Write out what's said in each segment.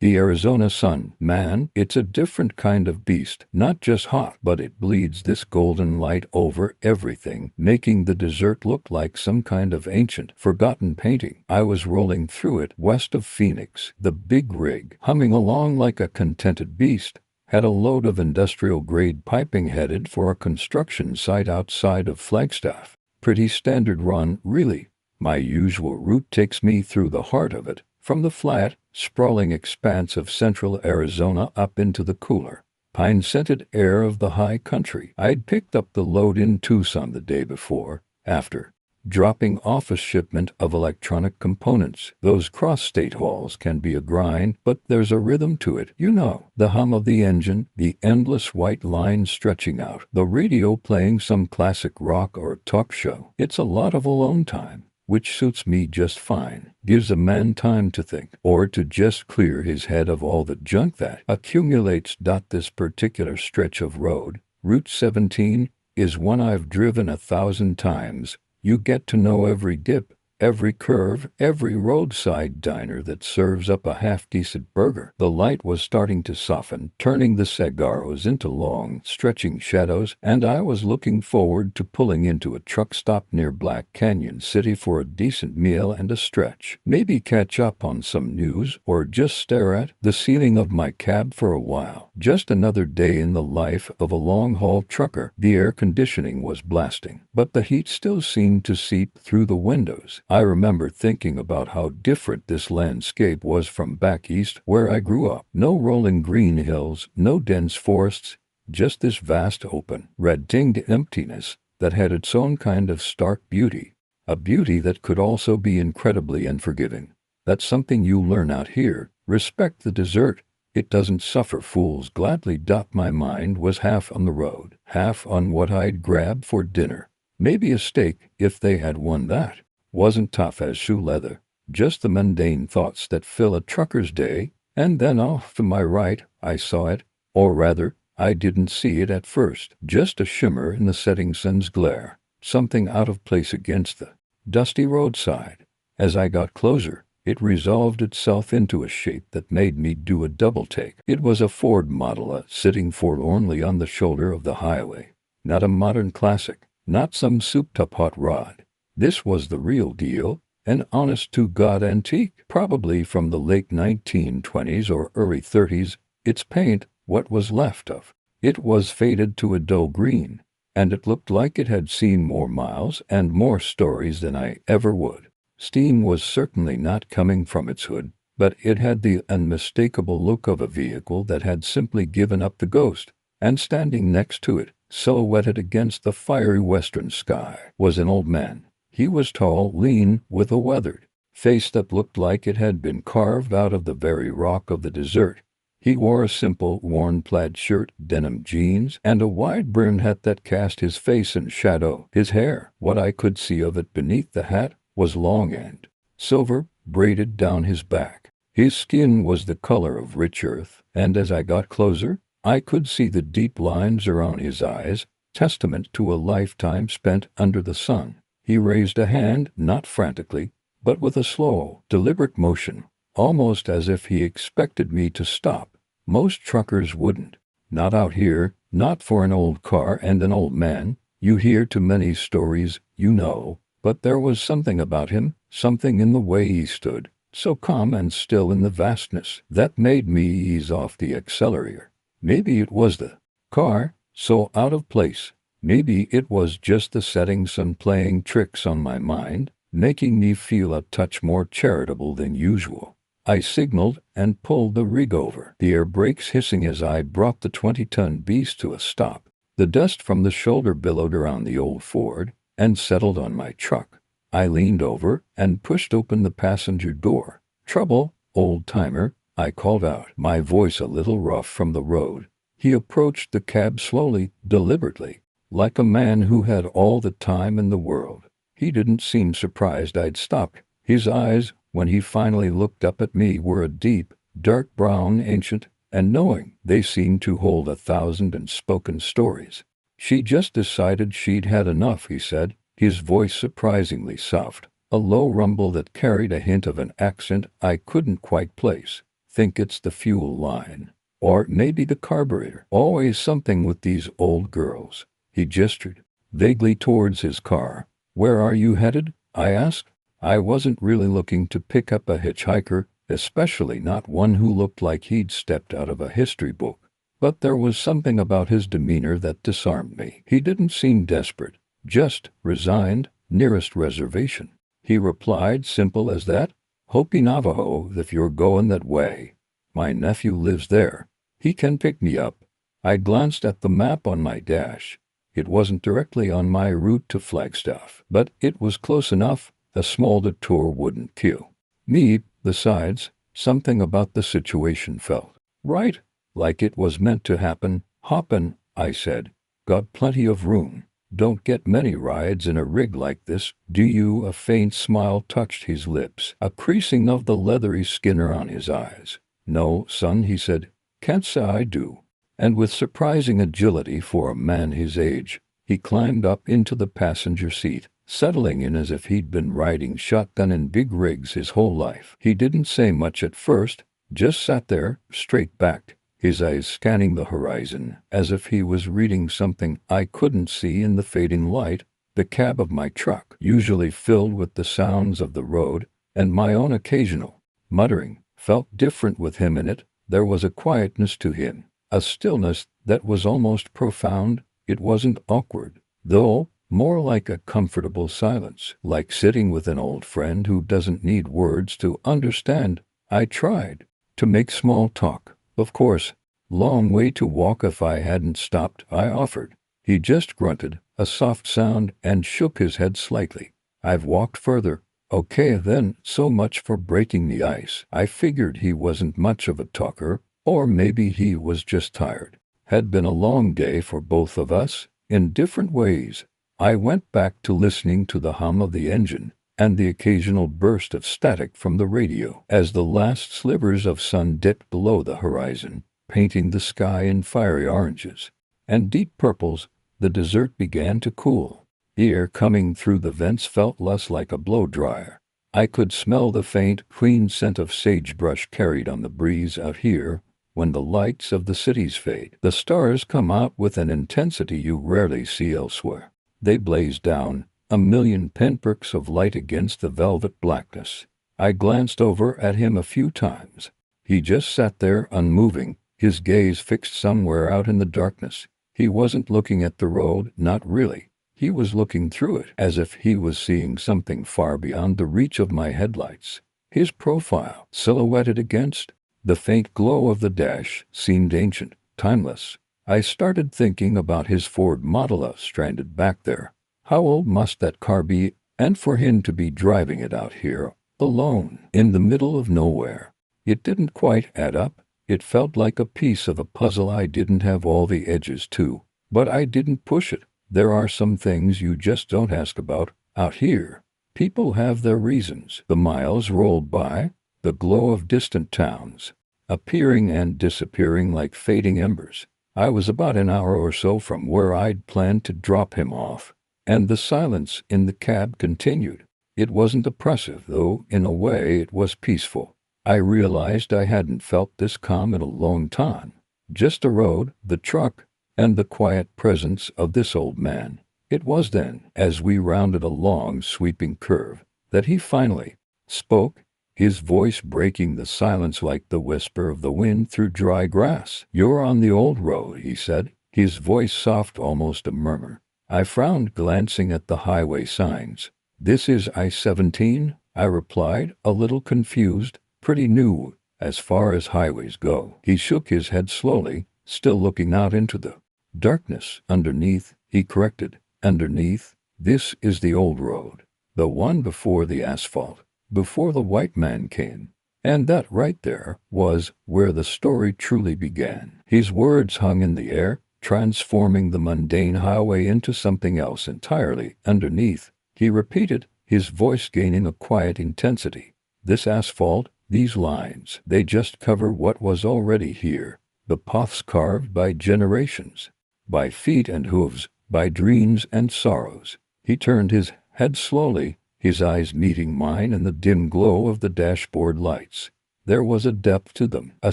The Arizona sun, man, it's a different kind of beast. Not just hot, but it bleeds this golden light over everything, making the desert look like some kind of ancient, forgotten painting. I was rolling through it west of Phoenix, the big rig, humming along like a contented beast. Had a load of industrial-grade piping headed for a construction site outside of Flagstaff. Pretty standard run, really. My usual route takes me through the heart of it, from the flat, sprawling expanse of central Arizona up into the cooler, pine-scented air of the high country. I'd picked up the load in Tucson the day before, after dropping off a shipment of electronic components. Those cross-state hauls can be a grind, but there's a rhythm to it. You know, the hum of the engine, the endless white line stretching out, the radio playing some classic rock or talk show. It's a lot of alone time, which suits me just fine. Gives a man time to think, or to just clear his head of all the junk that accumulates. This particular stretch of road, Route 17, is one I've driven 1,000 times. You get to know every dip, every curve, every roadside diner that serves up a half-decent burger. The light was starting to soften, turning the saguaros into long, stretching shadows, and I was looking forward to pulling into a truck stop near Black Canyon City for a decent meal and a stretch. Maybe catch up on some news, or just stare at the ceiling of my cab for a while. Just another day in the life of a long-haul trucker. The air conditioning was blasting, but the heat still seemed to seep through the windows. I remember thinking about how different this landscape was from back east where I grew up. No rolling green hills, no dense forests, just this vast open, red-tinged emptiness that had its own kind of stark beauty, a beauty that could also be incredibly unforgiving. That's something you learn out here. Respect the desert. It doesn't suffer fools gladly. My mind was half on the road, half on what I'd grab for dinner. Maybe a steak, if they had one that wasn't tough as shoe leather. Just the mundane thoughts that fill a trucker's day. And then off to my right, I saw it, or rather, I didn't see it at first. Just a shimmer in the setting sun's glare, something out of place against the dusty roadside. As I got closer, it resolved itself into a shape that made me do a double take. It was a Ford Model A sitting forlornly on the shoulder of the highway. Not a modern classic, not some souped-up hot rod. This was the real deal, an honest-to-God antique, probably from the late 1920s or early 30s. Its paint, what was left of it, was faded to a dull green, and it looked like it had seen more miles and more stories than I ever would. Steam was certainly not coming from its hood, but it had the unmistakable look of a vehicle that had simply given up the ghost. And standing next to it, silhouetted against the fiery western sky, was an old man. He was tall, lean, with a weathered face that looked like it had been carved out of the very rock of the desert. He wore a simple, worn plaid shirt, denim jeans, and a wide-brimmed hat that cast his face in shadow. His hair, what I could see of it beneath the hat, was long and silver, braided down his back. His skin was the color of rich earth, and as I got closer, I could see the deep lines around his eyes, testament to a lifetime spent under the sun. He raised a hand, not frantically, but with a slow, deliberate motion, almost as if he expected me to stop. Most truckers wouldn't. Not out here, not for an old car and an old man. You hear too many stories, you know, but there was something about him, something in the way he stood, so calm and still in the vastness, that made me ease off the accelerator. Maybe it was the car, so out of place. Maybe it was just the setting sun playing tricks on my mind, making me feel a touch more charitable than usual. I signaled and pulled the rig over, the air brakes hissing as I brought the 20-ton beast to a stop. The dust from the shoulder billowed around the old Ford and settled on my truck. I leaned over and pushed open the passenger door. "Trouble, old-timer," I called out, my voice a little rough from the road. He approached the cab slowly, deliberately, like a man who had all the time in the world. He didn't seem surprised I'd stopped. His eyes, when he finally looked up at me, were a deep, dark brown, ancient, and knowing. They seemed to hold 1,000 unspoken stories. "She just decided she'd had enough," he said, his voice surprisingly soft, a low rumble that carried a hint of an accent I couldn't quite place. think it's the fuel line. Or maybe the carburetor. Always something with these old girls. He gestured vaguely towards his car. Where are you headed? I asked. I wasn't really looking to pick up a hitchhiker, especially not one who looked like he'd stepped out of a history book. But there was something about his demeanor that disarmed me. He didn't seem desperate, just resigned. Nearest reservation. He replied, simple as that. Hopi Navajo, if you're going that way. My nephew lives there. He can pick me up. I glanced at the map on my dash. It wasn't directly on my route to Flagstaff, but it was close enough. A small detour wouldn't kill me. Besides, something about the situation felt right, like it was meant to happen. Hop in, I said. Got plenty of room. Don't get many rides in a rig like this, do you? A faint smile touched his lips, a creasing of the leathery skin around his eyes. No, son, he said. Can't say I do. And with surprising agility for a man his age, he climbed up into the passenger seat, settling in as if he'd been riding shotgun in big rigs his whole life. He didn't say much at first, just sat there, straight-backed, his eyes scanning the horizon, as if he was reading something I couldn't see in the fading light. The cab of my truck, usually filled with the sounds of the road, and my own occasional muttering, felt different with him in it. There was a quietness to him, a stillness that was almost profound. It wasn't awkward, though, more like a comfortable silence, like sitting with an old friend who doesn't need words to understand. I tried to make small talk. Of course, long way to walk if I hadn't stopped, I offered. He just grunted, a soft sound, and shook his head slightly. I've walked further. Okay then, so much for breaking the ice. I figured he wasn't much of a talker, or maybe he was just tired. Had been a long day for both of us, in different ways. I went back to listening to the hum of the engine, and the occasional burst of static from the radio as the last slivers of sun dipped below the horizon, painting the sky in fiery oranges and deep purples. The desert began to cool. The air coming through the vents felt less like a blow-dryer. I could smell the faint, clean scent of sagebrush carried on the breeze out here. When the lights of the cities fade, the stars come out with an intensity you rarely see elsewhere. They blaze down, a million pinpricks of light against the velvet blackness. I glanced over at him a few times. He just sat there unmoving, his gaze fixed somewhere out in the darkness. He wasn't looking at the road, not really. He was looking through it, as if he was seeing something far beyond the reach of my headlights. His profile, silhouetted against the faint glow of the dash, seemed ancient, timeless. I started thinking about his Ford Model S stranded back there. How old must that car be, and for him to be driving it out here, alone, in the middle of nowhere? It didn't quite add up. It felt like a piece of a puzzle I didn't have all the edges to, but I didn't push it. There are some things you just don't ask about out here. People have their reasons. The miles rolled by, the glow of distant towns, appearing and disappearing like fading embers. I was about an hour or so from where I'd planned to drop him off, and the silence in the cab continued. It wasn't oppressive, though in a way it was peaceful. I realized I hadn't felt this calm in a long time. Just the road, the truck, and the quiet presence of this old man. It was then, as we rounded a long, sweeping curve, that he finally spoke, his voice breaking the silence like the whisper of the wind through dry grass. "You're on the old road," he said, his voice soft, almost a murmur. I frowned, glancing at the highway signs. "This is I-17, I replied, a little confused. "Pretty new, as far as highways go." He shook his head slowly, still looking out into the darkness. "Underneath," he corrected. "Underneath, this is the old road. The one before the asphalt, before the white man came." And that right there was where the story truly began. His words hung in the air, transforming the mundane highway into something else entirely. "Underneath," he repeated, his voice gaining a quiet intensity. "This asphalt, these lines, they just cover what was already here. The paths carved by generations, by feet and hooves, by dreams and sorrows." He turned his head slowly, his eyes meeting mine in the dim glow of the dashboard lights. There was a depth to them, a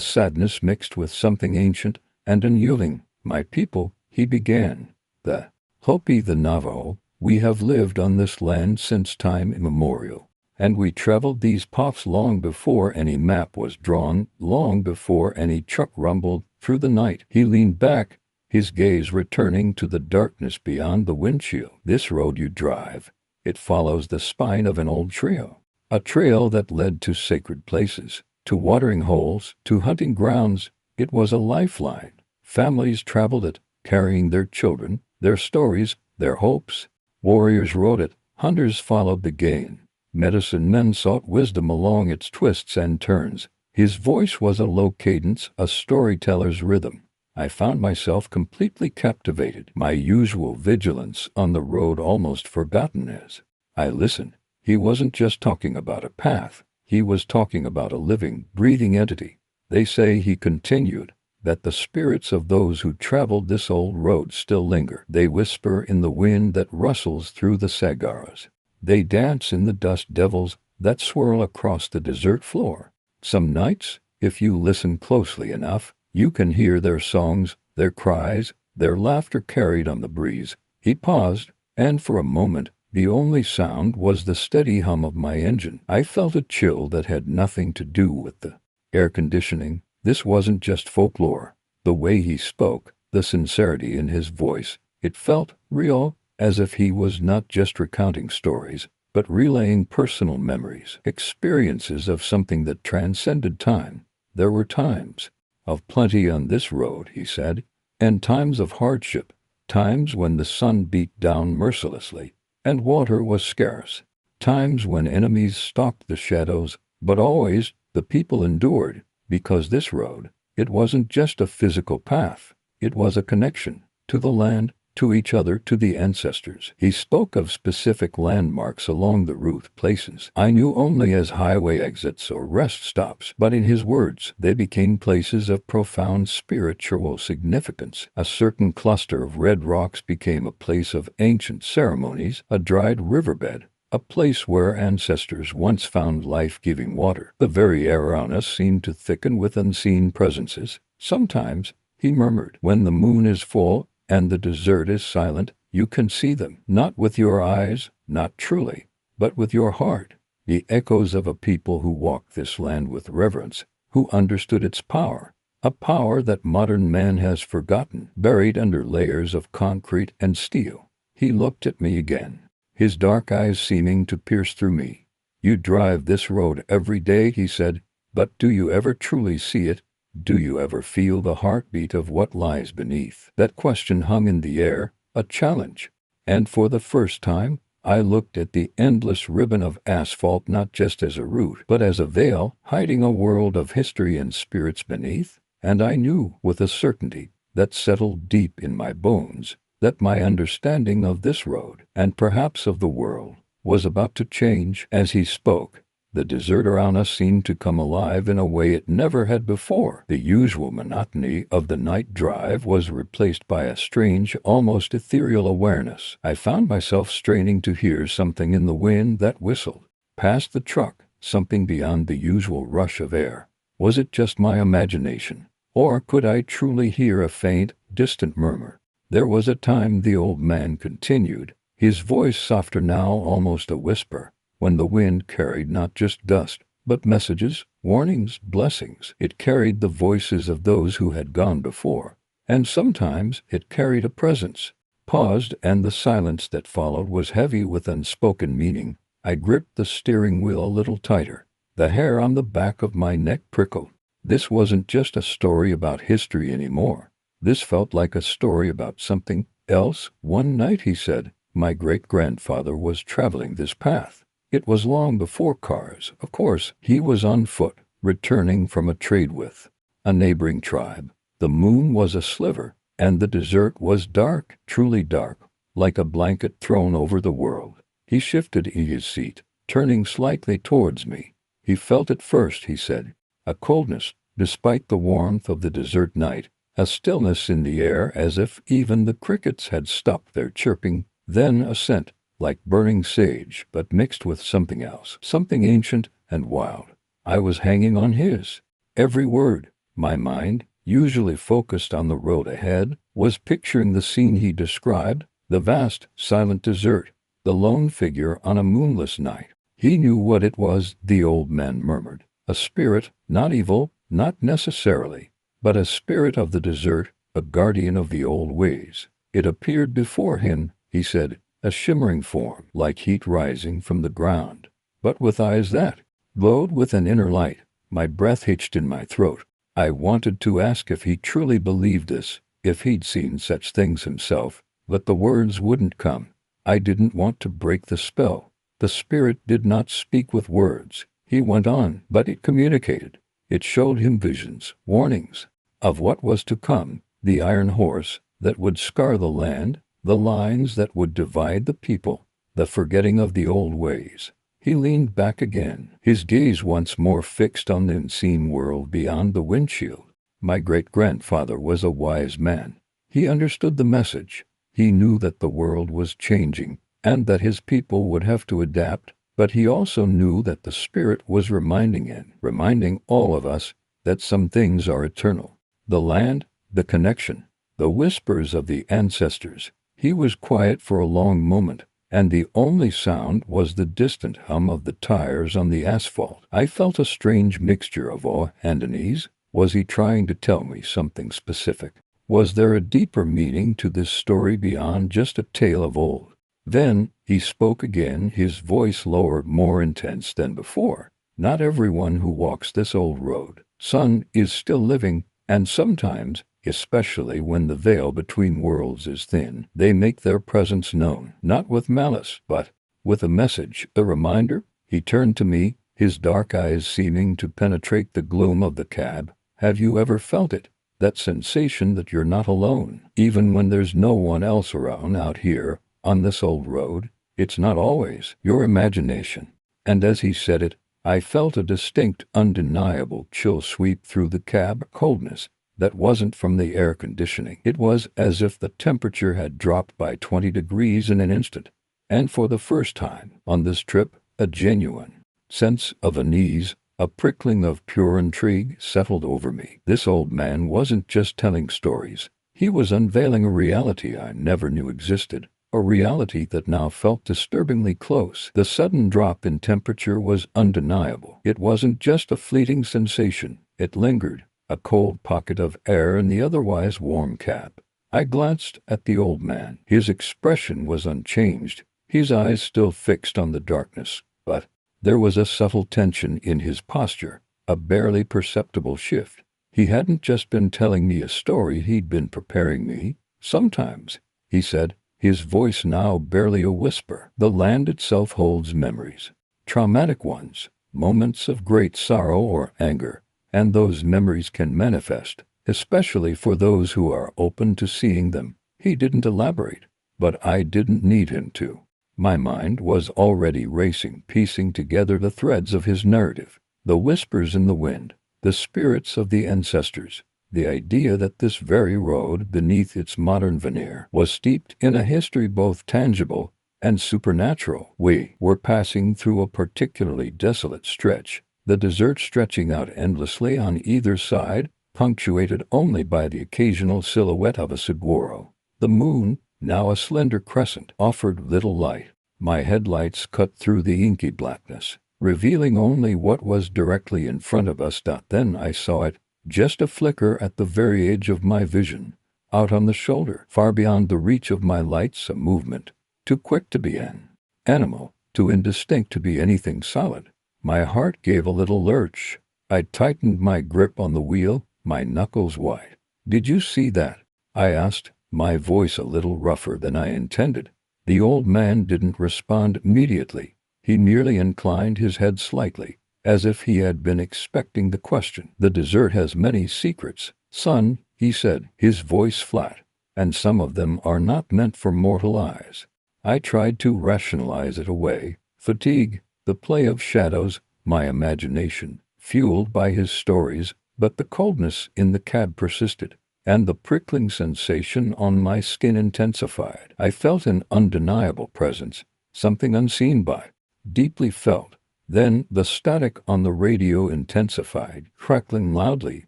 sadness mixed with something ancient and unyielding. "My people," he began, "the Hopi, the Navajo, we have lived on this land since time immemorial. And we traveled these paths long before any map was drawn, long before any truck rumbled through the night." He leaned back, his gaze returning to the darkness beyond the windshield. "This road you drive, it follows the spine of an old trail. A trail that led to sacred places, to watering holes, to hunting grounds. It was a lifeline. Families traveled it, carrying their children, their stories, their hopes. Warriors rode it, hunters followed the game. Medicine men sought wisdom along its twists and turns." His voice was a low cadence, a storyteller's rhythm. I found myself completely captivated, my usual vigilance on the road almost forgotten as I listened. He wasn't just talking about a path, he was talking about a living, breathing entity. "They say," he continued, "that the spirits of those who traveled this old road still linger. They whisper in the wind that rustles through the sagaras. They dance in the dust devils that swirl across the desert floor. Some nights, if you listen closely enough, you can hear their songs, their cries, their laughter carried on the breeze." He paused, and for a moment, the only sound was the steady hum of my engine. I felt a chill that had nothing to do with the air conditioning. This wasn't just folklore. The way he spoke, the sincerity in his voice, it felt real, as if he was not just recounting stories, but relaying personal memories, experiences of something that transcended time. "There were times of plenty on this road," he said, "and times of hardship, times when the sun beat down mercilessly and water was scarce, times when enemies stalked the shadows, but always the people endured, because this road, it wasn't just a physical path, it was a connection to the land, to each other, to the ancestors." He spoke of specific landmarks along the route, places I knew only as highway exits or rest stops, but in his words, they became places of profound spiritual significance. A certain cluster of red rocks became a place of ancient ceremonies, a dried riverbed, a place where ancestors once found life-giving water. The very air around us seemed to thicken with unseen presences. "Sometimes," he murmured, "when the moon is full and the desert is silent, you can see them, not with your eyes, not truly, but with your heart. The echoes of a people who walked this land with reverence, who understood its power, a power that modern man has forgotten, buried under layers of concrete and steel." He looked at me again, his dark eyes seeming to pierce through me. "You drive this road every day," he said, "but do you ever truly see it? Do you ever feel the heartbeat of what lies beneath?" That question hung in the air, a challenge. And for the first time, I looked at the endless ribbon of asphalt not just as a route, but as a veil hiding a world of history and spirits beneath. And I knew, with a certainty that settled deep in my bones, that my understanding of this road, and perhaps of the world, was about to change. As he spoke, the desert around us seemed to come alive in a way it never had before. The usual monotony of the night drive was replaced by a strange, almost ethereal awareness. I found myself straining to hear something in the wind that whistled past the truck, something beyond the usual rush of air. Was it just my imagination, or could I truly hear a faint, distant murmur? "There was a time," the old man continued, his voice softer now, almost a whisper, "when the wind carried not just dust, but messages, warnings, blessings. It carried the voices of those who had gone before, and sometimes it carried a presence." Paused, and the silence that followed was heavy with unspoken meaning. I gripped the steering wheel a little tighter. The hair on the back of my neck prickled. This wasn't just a story about history anymore. This felt like a story about something else. "One night," he said, "my great-grandfather was traveling this path. It was long before cars, of course. He was on foot, returning from a trade with a neighboring tribe. The moon was a sliver, and the desert was dark, truly dark, like a blanket thrown over the world." He shifted in his seat, turning slightly towards me. "He felt it first," he said, "a coldness, despite the warmth of the desert night, a stillness in the air as if even the crickets had stopped their chirping, then a scent, like burning sage, but mixed with something else, something ancient and wild, I was hanging on his. Every word. My mind, usually focused on the road ahead, was picturing the scene he described, the vast, silent desert, the lone figure on a moonless night. He knew what it was, the old man murmured. A spirit, not evil, not necessarily, but a spirit of the desert, a guardian of the old ways. It appeared before him, he said, a shimmering form, like heat rising from the ground, but with eyes that glowed with an inner light. My breath hitched in my throat. I wanted to ask if he truly believed this, if he'd seen such things himself, but the words wouldn't come. I didn't want to break the spell. The spirit did not speak with words. He went on, but it communicated. It showed him visions, warnings, of what was to come, the iron horse that would scar the land, the lines that would divide the people, the forgetting of the old ways. He leaned back again, his gaze once more fixed on the unseen world beyond the windshield. My great-grandfather was a wise man. He understood the message. He knew that the world was changing, and that his people would have to adapt, but he also knew that the Spirit was reminding all of us, that some things are eternal. The land, the connection, the whispers of the ancestors. He was quiet for a long moment, and the only sound was the distant hum of the tires on the asphalt. I felt a strange mixture of awe and unease. Was he trying to tell me something specific? Was there a deeper meaning to this story beyond just a tale of old? Then he spoke again, his voice lower, more intense than before. Not everyone who walks this old road, son, is still living, and sometimes, especially when the veil between worlds is thin, they make their presence known, not with malice, but with a message, a reminder. He turned to me, his dark eyes seeming to penetrate the gloom of the cab. Have you ever felt it? That sensation that you're not alone, even when there's no one else around out here, on this old road? It's not always your imagination. And as he said it, I felt a distinct, undeniable chill sweep through the cab, coldness that wasn't from the air conditioning. It was as if the temperature had dropped by 20 degrees in an instant. And for the first time on this trip, a genuine sense of unease, a prickling of pure intrigue settled over me. This old man wasn't just telling stories. He was unveiling a reality I never knew existed, a reality that now felt disturbingly close. The sudden drop in temperature was undeniable. It wasn't just a fleeting sensation. It lingered, a cold pocket of air in the otherwise warm cab. I glanced at the old man. His expression was unchanged, his eyes still fixed on the darkness, but there was a subtle tension in his posture, a barely perceptible shift. He hadn't just been telling me a story, he'd been preparing me. Sometimes, he said, his voice now barely a whisper, the land itself holds memories, traumatic ones, moments of great sorrow or anger, and those memories can manifest, especially for those who are open to seeing them. He didn't elaborate, but I didn't need him to. My mind was already racing, piecing together the threads of his narrative, the whispers in the wind, the spirits of the ancestors, the idea that this very road, beneath its modern veneer, was steeped in a history both tangible and supernatural. We were passing through a particularly desolate stretch, the desert stretching out endlessly on either side, punctuated only by the occasional silhouette of a saguaro. The moon, now a slender crescent, offered little light. My headlights cut through the inky blackness, revealing only what was directly in front of us. Then I saw it, just a flicker at the very edge of my vision, out on the shoulder, far beyond the reach of my lights, a movement, too quick to be an animal, too indistinct to be anything solid. My heart gave a little lurch. I tightened my grip on the wheel, my knuckles white. "Did you see that?" I asked, my voice a little rougher than I intended. The old man didn't respond immediately. He merely inclined his head slightly, as if he had been expecting the question. "The desert has many secrets, son," he said, his voice flat, "and some of them are not meant for mortal eyes." I tried to rationalize it away. Fatigue, the play of shadows, my imagination, fueled by his stories, but the coldness in the cab persisted, and the prickling sensation on my skin intensified. I felt an undeniable presence, something unseen but deeply felt, Then the static on the radio intensified, crackling loudly,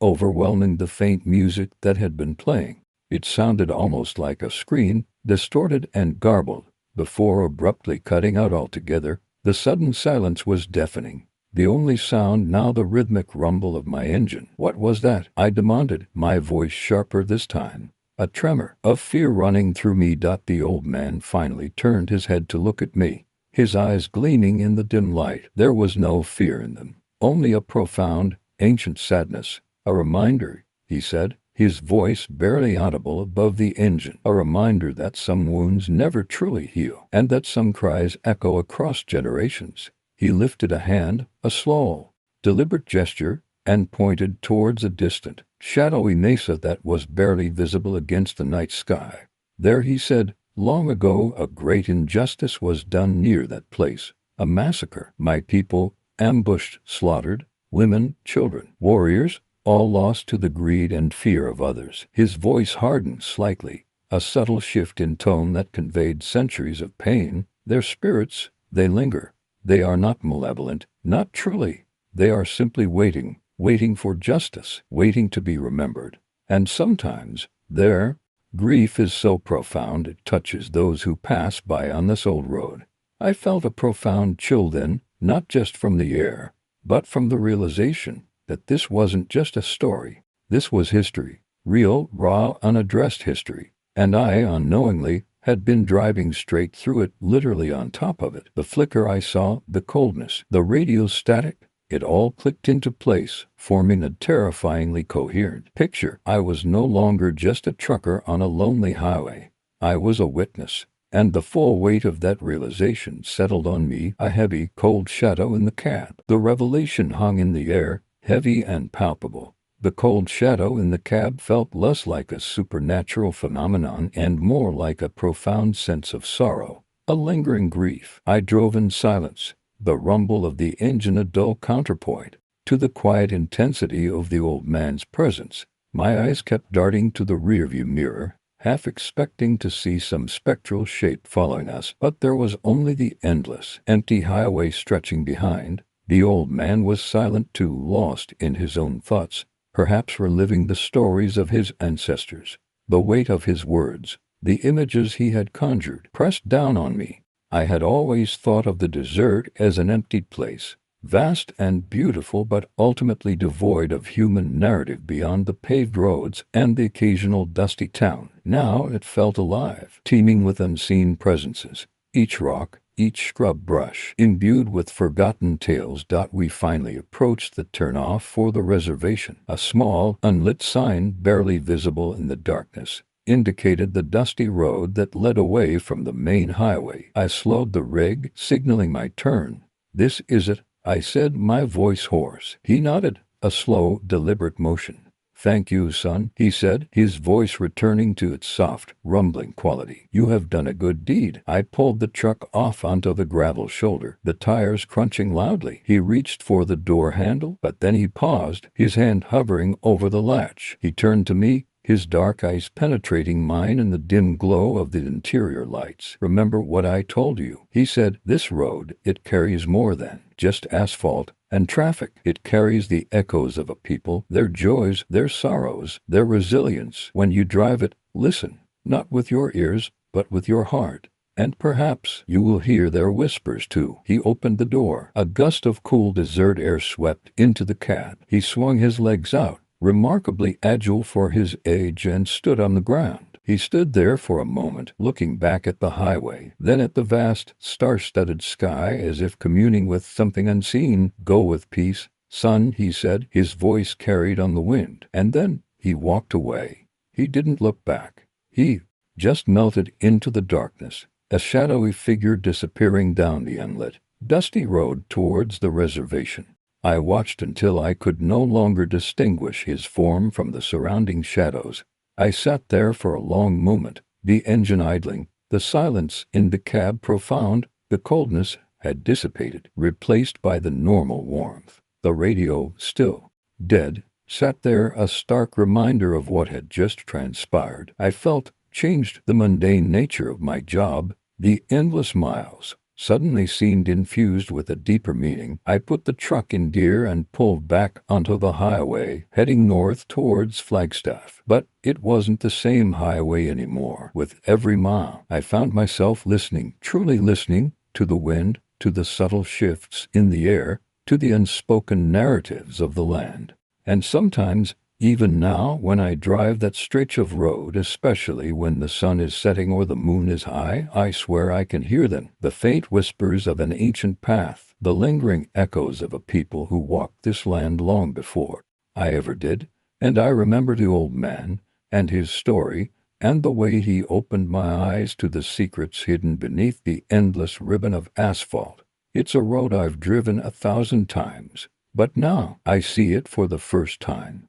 overwhelming the faint music that had been playing. It sounded almost like a scream, distorted and garbled, before abruptly cutting out altogether. The sudden silence was deafening. The only sound now the rhythmic rumble of my engine. "What was that?" I demanded, my voice sharper this time. A tremor of fear running through me. The old man finally turned his head to look at me, his eyes gleaming in the dim light. There was no fear in them, only a profound, ancient sadness. "A reminder," he said, his voice barely audible above the engine. "A reminder that some wounds never truly heal, and that some cries echo across generations." He lifted a hand, a slow, deliberate gesture, and pointed towards a distant, shadowy mesa that was barely visible against the night sky. "There," he said, "long ago a great injustice was done near that place. A massacre. My people ambushed, slaughtered, women, children, warriors, all lost to the greed and fear of others." His voice hardened slightly, a subtle shift in tone that conveyed centuries of pain. "Their spirits, they linger. They are not malevolent, not truly. They are simply waiting, waiting for justice, waiting to be remembered. And sometimes, their grief is so profound it touches those who pass by on this old road." I felt a profound chill then, not just from the air, but from the realization that this wasn't just a story. This was history, real, raw, unaddressed history. And I, unknowingly, had been driving straight through it, literally on top of it. The flicker I saw, the coldness, the radio static, it all clicked into place, forming a terrifyingly coherent picture. I was no longer just a trucker on a lonely highway. I was a witness, and the full weight of that realization settled on me, a heavy, cold shadow in the cab. The revelation hung in the air, heavy and palpable. The cold shadow in the cab felt less like a supernatural phenomenon and more like a profound sense of sorrow, a lingering grief. I drove in silence, the rumble of the engine a dull counterpoint to the quiet intensity of the old man's presence. My eyes kept darting to the rearview mirror, half expecting to see some spectral shape following us, but there was only the endless, empty highway stretching behind. The old man was silent too, lost in his own thoughts, perhaps reliving the stories of his ancestors. The weight of his words, the images he had conjured, pressed down on me. I had always thought of the desert as an emptied place, vast and beautiful but ultimately devoid of human narrative beyond the paved roads and the occasional dusty town. Now it felt alive, teeming with unseen presences, each rock, each scrub brush, imbued with forgotten tales. We finally approached the turnoff for the reservation. A small, unlit sign, barely visible in the darkness, indicated the dusty road that led away from the main highway. I slowed the rig, signaling my turn. "This is it," I said, my voice hoarse. He nodded, a slow, deliberate motion. "Thank you, son," he said, his voice returning to its soft, rumbling quality. "You have done a good deed." I pulled the truck off onto the gravel shoulder, the tires crunching loudly. He reached for the door handle, but then he paused, his hand hovering over the latch. He turned to me, his dark eyes penetrating mine in the dim glow of the interior lights. "Remember what I told you," he said. "This road, it carries more than just asphalt and traffic. It carries the echoes of a people, their joys, their sorrows, their resilience. When you drive it, listen, not with your ears, but with your heart. And perhaps you will hear their whispers too." He opened the door. A gust of cool desert air swept into the cab. He swung his legs out, remarkably agile for his age, and stood on the ground. He stood there for a moment, looking back at the highway, then at the vast, star-studded sky, as if communing with something unseen. "Go with peace, son," he said, his voice carried on the wind. And then he walked away. He didn't look back. He just melted into the darkness, a shadowy figure disappearing down the unlit, dusty road towards the reservation. I watched until I could no longer distinguish his form from the surrounding shadows. I sat there for a long moment, the engine idling, the silence in the cab profound. The coldness had dissipated, replaced by the normal warmth. The radio, still, dead, sat there, a stark reminder of what had just transpired. I felt changed. The mundane nature of my job, the endless miles, suddenly seemed infused with a deeper meaning. I put the truck in gear and pulled back onto the highway, heading north towards Flagstaff. But it wasn't the same highway anymore. With every mile, I found myself listening, truly listening, to the wind, to the subtle shifts in the air, to the unspoken narratives of the land. And sometimes, even now, when I drive that stretch of road, especially when the sun is setting or the moon is high, I swear I can hear them, the faint whispers of an ancient path, the lingering echoes of a people who walked this land long before I ever did. And I remember the old man, and his story, and the way he opened my eyes to the secrets hidden beneath the endless ribbon of asphalt. It's a road I've driven 1,000 times, but now I see it for the first time.